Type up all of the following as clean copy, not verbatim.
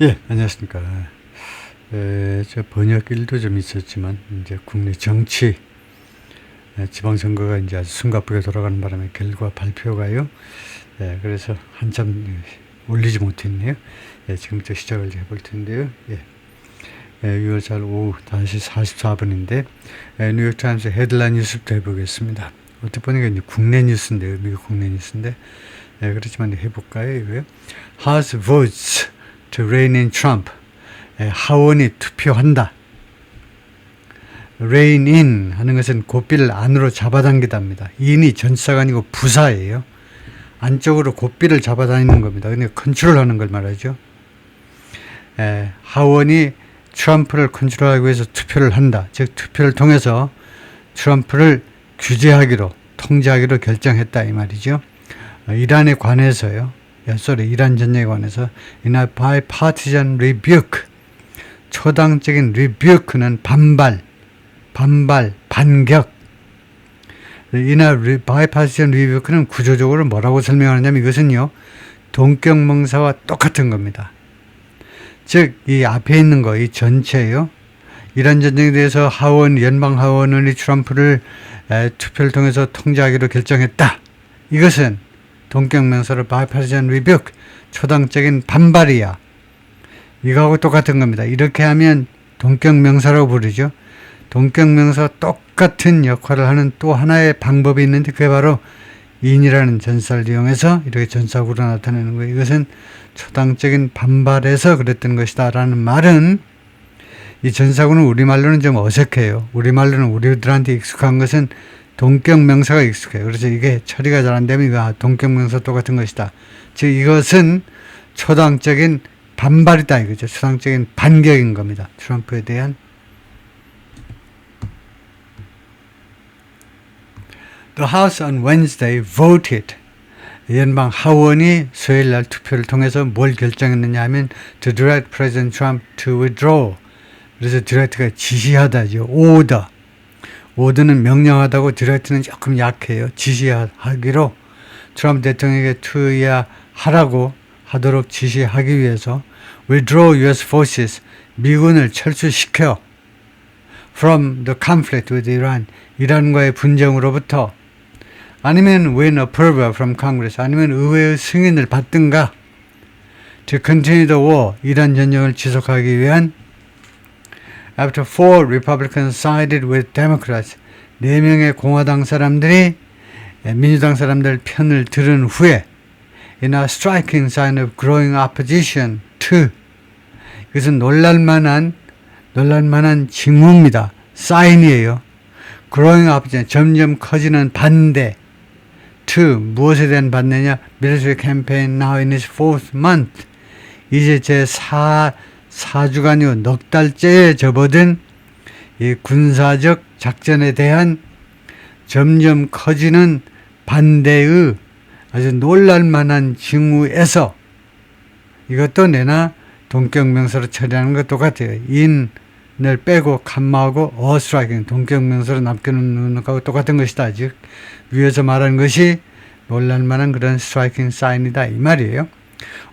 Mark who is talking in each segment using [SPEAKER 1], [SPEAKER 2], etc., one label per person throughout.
[SPEAKER 1] 예, 안녕하십니까. 저 번역 일도 좀 있었지만, 이제 국내 정치, 지방선거가 이제 아주 숨가쁘게 돌아가는 바람에 결과 발표가요. 그래서 한참 올리지 못했네요. 지금부터 시작을 해볼 텐데요. 6월 4일 오후 5시 44분인데, 뉴욕타임스 헤드라인 뉴스부터 해보겠습니다. 어떻게 보니까 이제 국내 뉴스인데요. 미국 국내 뉴스인데, 그렇지만 해볼까요, 이거요? House votes to rein in Trump. 하원이 투표한다. rein in 하는 것은 고삐를 안으로 잡아당기답니다. in이 전치사가 아니고 부사예요. 안쪽으로 고삐를 잡아당기는 겁니다. 근데 컨트롤하는 걸 말하죠. 하원이 트럼프를 컨트롤하기 위해서 투표를 한다. 즉 투표를 통해서 트럼프를 규제하기로, 통제하기로 결정했다 이 말이죠. 이란에 관해서요. 이란 전쟁에 관해서 in a bipartisan rebuke, 초당적인 rebuke는 반격. in a bipartisan rebuke는 구조적으로 뭐라고 설명하느냐면 이것은요, 동격명사와 똑같은 겁니다. 즉, 이 앞에 있는 거, 이 전체요, 이란 전쟁에 대해서 연방 하원이 트럼프를 투표를 통해서 통제하기로 결정했다. 이것은 동격명사로 bipartisan rebuke, 초당적인 반발이야. 이거하고 똑같은 겁니다. 이렇게 하면 동격명사라고 부르죠. 동격명사 똑같은 역할을 하는 또 하나의 방법이 있는데 그게 바로 in이라는 전사를 이용해서 이렇게 전사구로 나타내는 거예요. 이것은 초당적인 반발에서 그랬던 것이다 라는 말은, 이 전사구는 우리말로는 좀 어색해요. 우리말로는 우리들한테 익숙한 것은 동격명사가 익숙해요. 그래서 이게 처리가 잘 안 되면 이거 동격명사 똑같은 것이다. 즉 이것은 초당적인 반발이다 이거죠. 초당적인 반격인 겁니다. 트럼프에 대한. The House on Wednesday voted. 연방 하원이 수요일 날 투표를 통해서 뭘 결정했느냐 하면 to direct President Trump to withdraw. 그래서 direct가 지시하다죠. order는 명령하다고 디렉트는 조금 약해요. 지시하기로 트럼프 대통령에게 하도록 지시하기 위해서 withdraw U.S. forces, 미군을 철수시켜 from the conflict with Iran, 이란과의 분쟁으로부터, 아니면 win approval from Congress, 아니면 의회의 승인을 받든가 to continue the war, 이란 전쟁을 지속하기 위한. After 4 Republicans sided with Democrats, 4명의 공화당 사람들이 민주당 사람들 편을 들은 후에 in a striking sign of growing opposition to, 이것은 놀랄만한 징후입니다. 사인이에요. growing opposition, 점점 커지는 반대. to, 무엇에 대한 반대냐? military campaign now in its 4th month, 이제 제 4주간이요, 넉 달째에 접어든 이 군사적 작전에 대한 점점 커지는 반대의 아주 놀랄만한 징후에서, 이것도 내나 동격명사로 처리하는 것 똑같아요. in을 빼고 칸마하고 striking, 동격명사로 남겨놓는 것하고 똑같은 것이다. 즉 위에서 말하는 것이 놀랄만한 그런 striking sign이다 이 말이에요.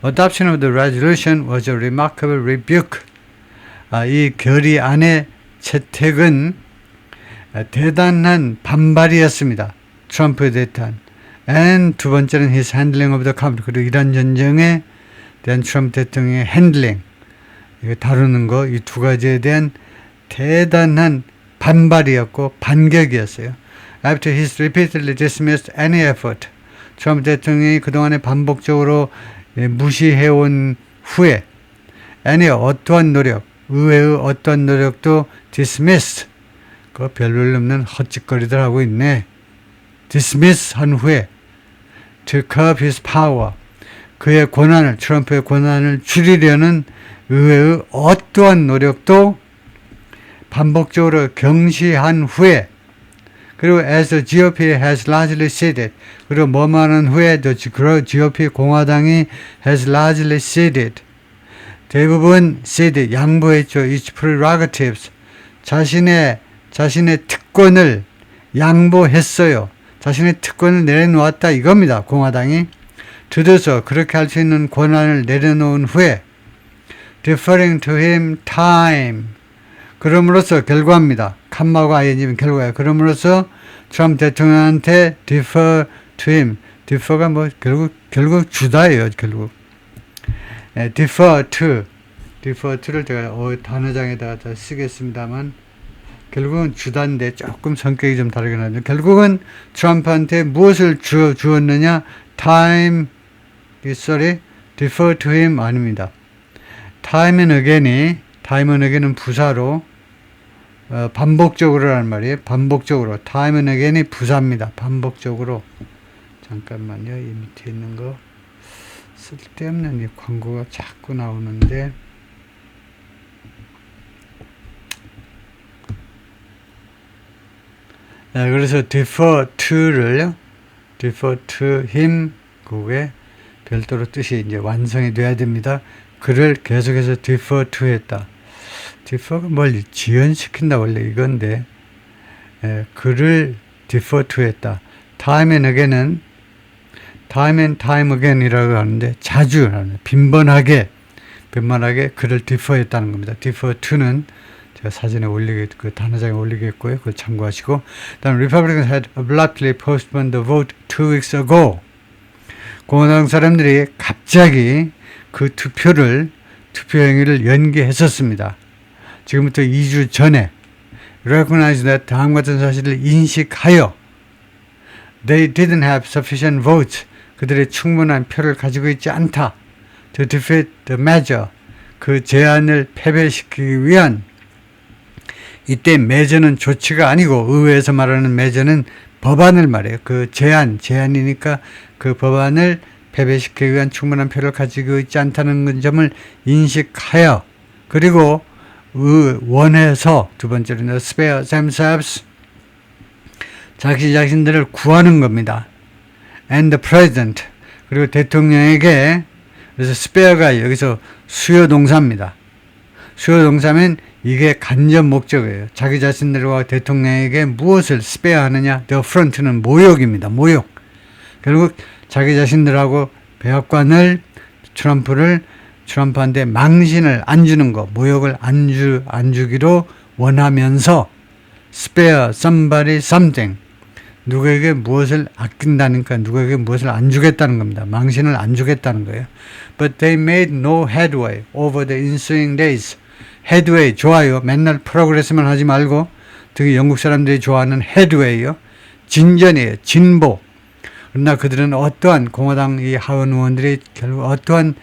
[SPEAKER 1] Adoption of the resolution was a remarkable rebuke. 이 결의안의 채택은 대단한 반발이었습니다. 트럼프에 대한. And 두 번째는 his handling of the conflict. 그리고 이란 전쟁에 대한 트럼프 대통령의 handling, 이거 다루는 거, 이 두 가지에 대한 대단한 반발이었고 반격이었어요. After he repeatedly dismissed any effort, 트럼프 대통령이 그동안에 반복적으로 무시해온 후에 any 어떠한 노력, 의회의 어떠한 노력도 dismissed, 그 별볼 없는 헛짓거리들 하고 있네. dismiss 한 후에 to curb his power, 그의 권한을, 트럼프의 권한을 줄이려는 의회의 어떠한 노력도 반복적으로 경시한 후에, 그리고 as the GOP has largely ceded, 그리고 뭐만한 후에 the GOP 공화당이 has largely ceded, 대부분 cede, 양보했죠. its prerogatives, 자신의 특권을 양보했어요. 자신의 특권을 내려놓았다 이겁니다. 공화당이. 드디어 그렇게 할 수 있는 권한을 내려놓은 후에 deferring to him time. 그럼으로써 결과입니다. 칸마고 ing면 결과예요. 그럼으로써 트럼프 대통령한테 defer to him. defer가 뭐 결국 주다예요. 결국. defer to를 제가 단어장에다가 다 쓰겠습니다만 결국은 주다인데 조금 성격이 좀 다르긴 하죠. 결국은 트럼프한테 무엇을 주었느냐? time, defer to him 아닙니다. time and again은 부사로 반복적으로라는 말이에요. 반복적으로. time and again이 부사입니다. 반복적으로. 잠깐만요. 이 밑에 있는 거 쓸데없는 이 광고가 자꾸 나오는데 그래서 defer to him 그게 별도로 뜻이 이제 완성이 돼야 됩니다. 그를 계속해서 defer to 했다. defer가 뭘 지연시킨다 원래 이건데 그를 defer to 했다. time and time again이라고 하는데 자주 빈번하게 그를 defer 했다는 겁니다. defer to는 제가 사진에 그 단어장에 올리겠고요. 그걸 참고하시고. 다음 Republicans had abruptly postponed the vote 2 weeks ago. 공화당 사람들이 갑자기 그 투표 행위를 연기했었습니다. 지금부터 2주 전에 recognize that 다음 같은 사실을 인식하여 they didn't have sufficient votes. 그들의 충분한 표를 가지고 있지 않다. to defeat the measure. 그 제안을 패배시키기 위한 이때 measure는 조치가 아니고 의회에서 말하는 measure는 법안을 말해요. 그 제안이니까 그 법안을 패배시키기 위한 충분한 표를 가지고 있지 않다는 점을 인식하여 그리고 원해서 두 번째로는 spare themselves 자신들을 구하는 겁니다. and the president 그리고 대통령에게 그래서 spare가 여기서 수요 동사입니다. 수요 동사면 이게 간접 목적이에요. 자기 자신들과 대통령에게 무엇을 spare 하느냐? the affront는 모욕입니다. 모욕. 결국 자기 자신들하고 백악관을 트럼프한테 망신을 안 주는 거, 모욕을 안 주기로 원하면서 spare somebody something. 누구에게 무엇을 아낀다니까 누구에게 무엇을 안 주겠다는 겁니다. 망신을 안 주겠다는 거예요. But they made no headway over the ensuing days. headway 좋아요. 맨날 프로그레스만 하지 말고 특히 영국 사람들이 좋아하는 headway요. 진전이에요. 진보. 그러나 그들은 어떠한 공화당 이 하원 의원들이 결국 어떠한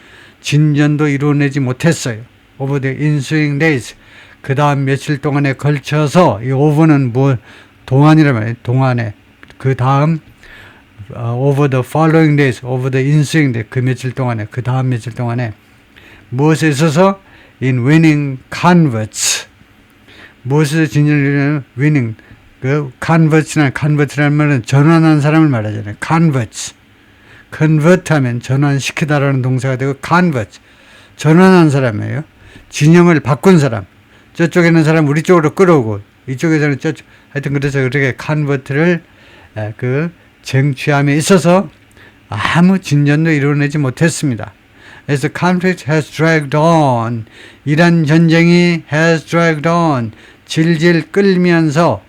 [SPEAKER 1] 진전도 이루어내지 못했어요. over the ensuing days. 그 다음 며칠 동안에 걸쳐서 이 over는 동안이란 말이에요. 동안에. 그 다음 over the following days, over the ensuing days. 그 며칠 동안에, 그 다음 며칠 동안에 무엇에 있어서 in winning converts. 무엇에서 진전을 이루냐면 winning. 그 convert라는 말은 전환한 사람을 말하잖아요. converts. convert 하면 전환시키다라는 동사가 되고 converts. 전환한 사람이에요. 진영을 바꾼 사람. 저쪽에 있는 사람 우리 쪽으로 끌어오고 이쪽에서는 저쪽. 하여튼 그래서 그렇게 convert를 쟁취함에 있어서 아무 진전도 이루어내지 못했습니다. 그래서 conflict has dragged on. 이란 전쟁이 has dragged on. 질질 끌면서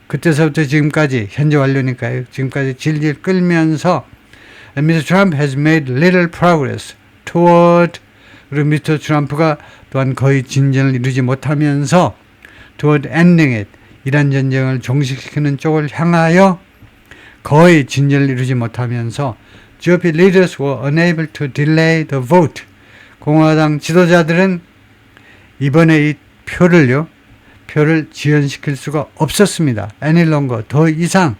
[SPEAKER 1] 그때서부터 지금까지 현재 완료니까요. 지금까지 질질 끌면서 Mr. Trump has made little progress toward 그리고 미스터 트럼프가 또한 거의 진전을 이루지 못하면서 toward ending it 이란 전쟁을 종식시키는 쪽을 향하여 거의 진전을 이루지 못하면서 GOP leaders were unable to delay the vote. 공화당 지도자들은 이번에 이 표를 지연시킬 수가 없었습니다. any longer, 더 이상.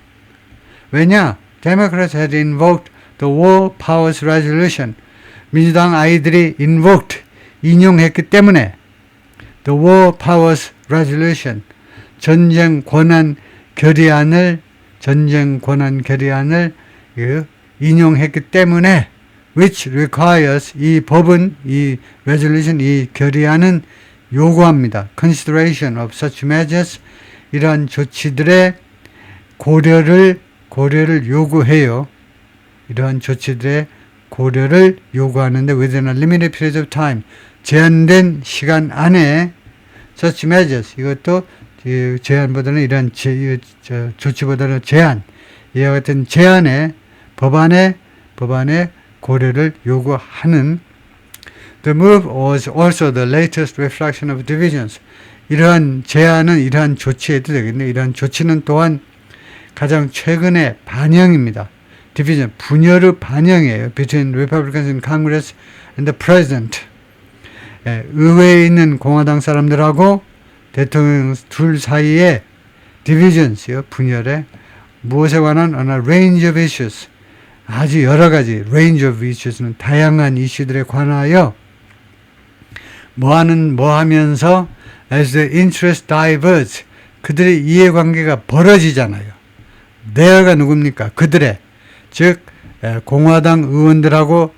[SPEAKER 1] 왜냐? Democrats had invoked the War Powers Resolution. 민주당 아이들이 invoked, 인용했기 때문에 the War Powers Resolution, 전쟁 권한 결의안을 인용했기 때문에 which requires 이 법은 이 resolution 이 결의안은 요구합니다. consideration of such measures 이러한 조치들의 고려를 요구해요. 이러한 조치들의 고려를 요구하는데 within a limited period of time 제한된 시간 안에 such measures, 이것도 제한보다는 이런 조치보다는 제한, 이와 같은 제한에 법안에 고려를 요구하는. The move was also the latest reflection of divisions. 이러한 제안은 이러한 조치에도 되겠네. 이러한 조치는 또한 가장 최근의 반영입니다. 디비전, 분열의 반영이에요. Between Republicans in Congress and the President. 의회에 있는 공화당 사람들하고 대통령 둘 사이에 디비전스요. 분열에 무엇에 관한 a range of issues. 아주 여러 가지 range of issues는 다양한 이슈들에 관하여 뭐 하면서 as the interest diverge, 그들의 이해관계가 벌어지잖아요. there가 누굽니까? 그들의, 즉 공화당 의원들하고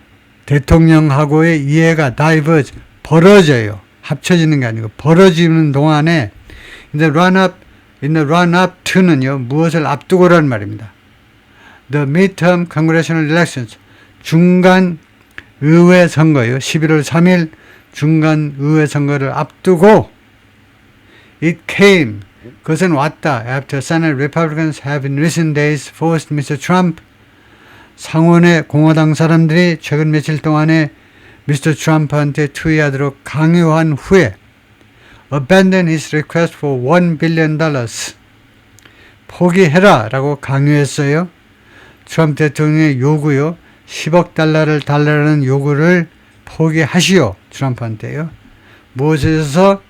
[SPEAKER 1] 대통령하고의 이해가 diverge, 벌어져요. 합쳐지는 게 아니고 벌어지는 동안에 in the run-up to는요, 무엇을 앞두고라는 말입니다. The midterm congressional elections, 중간 의회 선거요. 11월 3일 중간 의회 선거를 앞두고 it came, 그것은 왔다. After Senate Republicans have in recent days forced Mr. Trump, 상원의 공화당 사람들이 최근 며칠 동안에 미스터 트럼프한테 투의하도록 강요한 후에 abandon his request for $1 billion, 포기해라 라고 강요했어요. 트럼프 대통령의 요구요, 10억 달러를 달라는 요구를 포기하시오. 트럼프한테요. 무엇에서?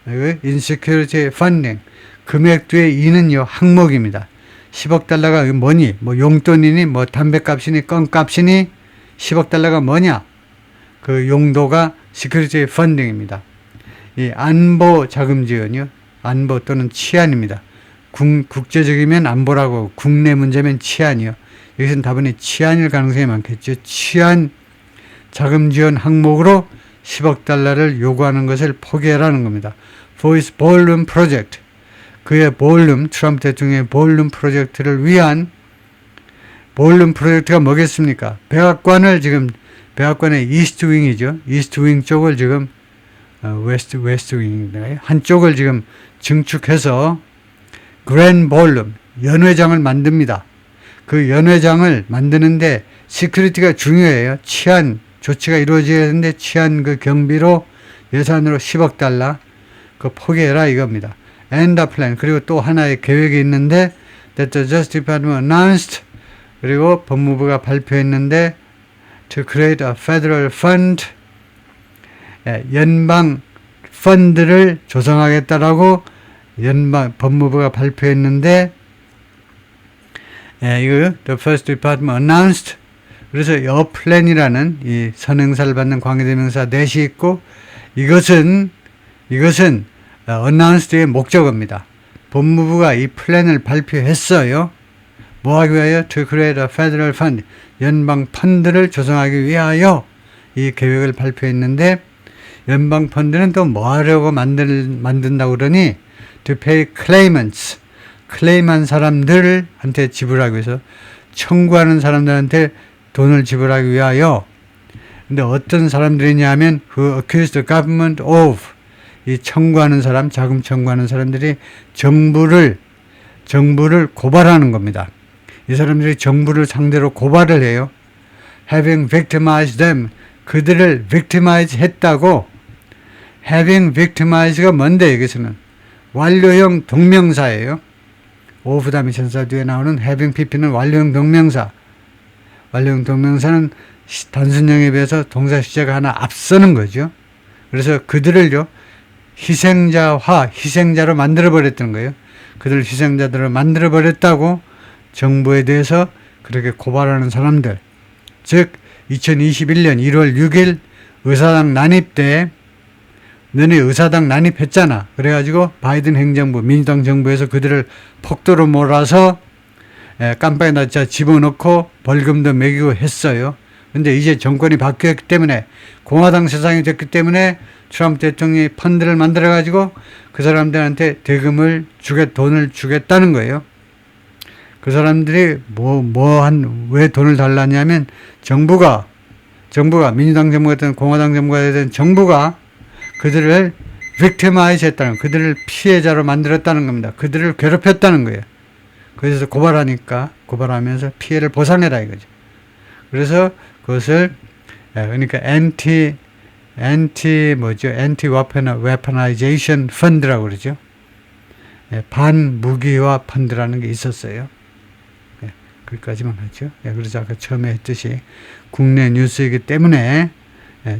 [SPEAKER 1] insecurity funding, 금액 뒤에 이는요, 항목입니다. 10억 달러가 뭐니? 뭐 용돈이니? 뭐 담배값이니? 껌값이니? 10억 달러가 뭐냐? 그 용도가 security funding입니다. 이 안보 자금 지원이요. 안보 또는 치안입니다. 국제적이면 안보라고, 국내 문제면 치안이요. 여기서는 다분히 치안일 가능성이 많겠죠. 치안 자금 지원 항목으로 10억 달러를 요구하는 것을 포기하라는 겁니다. For his ballroom project, 그의 볼룸, 트럼프 대통령의 볼룸 프로젝트를 위한, 볼룸 프로젝트가 뭐겠습니까? 백악관의 이스트 윙이죠. 이스트 윙 쪽을 지금 웨스트 윙인가요? 한쪽을 지금 증축해서 그랜드 볼룸, 연회장을 만듭니다. 그 연회장을 만드는데 시큐리티가 중요해요. 치안 조치가 이루어져야 하는데 치안 그 경비로 예산으로 10억 달러 그 포기해라 이겁니다. And the plan, 그리고 또 하나의 계획이 있는데 that the Justice Department announced, 그리고 법무부가 발표했는데 to create a federal fund, 연방 펀드를 조성하겠다라고 법무부가 발표했는데 이거 the first department announced, 그래서 a plan이라는 이 선행사를 받는 관계대명사 넷이 있고 이것은 announced의 목적어입니다. 법무부가 이 플랜을 발표했어요. 뭐 하기 위하여? To create a federal fund, 연방 펀드를 조성하기 위하여 이 계획을 발표했는데 연방 펀드는 또 뭐 하려고 만든다고 그러니 to pay claimants, 클레임한 사람들한테 지불하기 위해서, 청구하는 사람들한테 돈을 지불하기 위하여. 근데 어떤 사람들이냐 하면 who accused the government of, 이 청구하는 사람, 자금 청구하는 사람들이 정부를 고발하는 겁니다. 이 사람들이 정부를 상대로 고발을 해요. having victimized them, 그들을 victimize 했다고. having victimized가 뭔데 여기서는? 완료형 동명사예요. of 다음에 전사 뒤에 나오는 having pp는 완료형 동명사. 완료형 동명사는 단순형에 비해서 동사 시제가 하나 앞서는 거죠. 그래서 그들을요, 희생자로 만들어버렸던 거예요. 그들을 희생자들을 만들어버렸다고 정부에 대해서 그렇게 고발하는 사람들. 즉 2021년 1월 6일 의사당 난입 때 너네 의사당 난입했잖아. 그래가지고 바이든 행정부, 민주당 정부에서 그들을 폭도로 몰아서 깜빡이나 집어넣고 벌금도 매기고 했어요. 근데 이제 정권이 바뀌었기 때문에, 공화당 세상이 됐기 때문에 트럼프 대통령이 펀드를 만들어가지고 그 사람들한테 대금을 돈을 주겠다는 거예요. 그 사람들이 왜 돈을 달라냐면 정부가 정부가, 민주당 정부가 되든 공화당 정부가 되든 정부가 그들을 victimize 했다는, 그들을 피해자로 만들었다는 겁니다. 그들을 괴롭혔다는 거예요. 그래서 고발하면서 피해를 보상해라 이거죠. 그래서 그것을, 그러니까 anti weaponization fund라고 그러죠. 반무기화 펀드라는 게 있었어요. 거기까지만 하죠. 그래서 아까 처음에 했듯이 국내 뉴스이기 때문에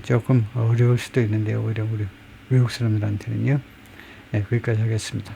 [SPEAKER 1] 조금 어려울 수도 있는데요. 오히려 우리 외국 사람들한테는요. 거기까지 하겠습니다.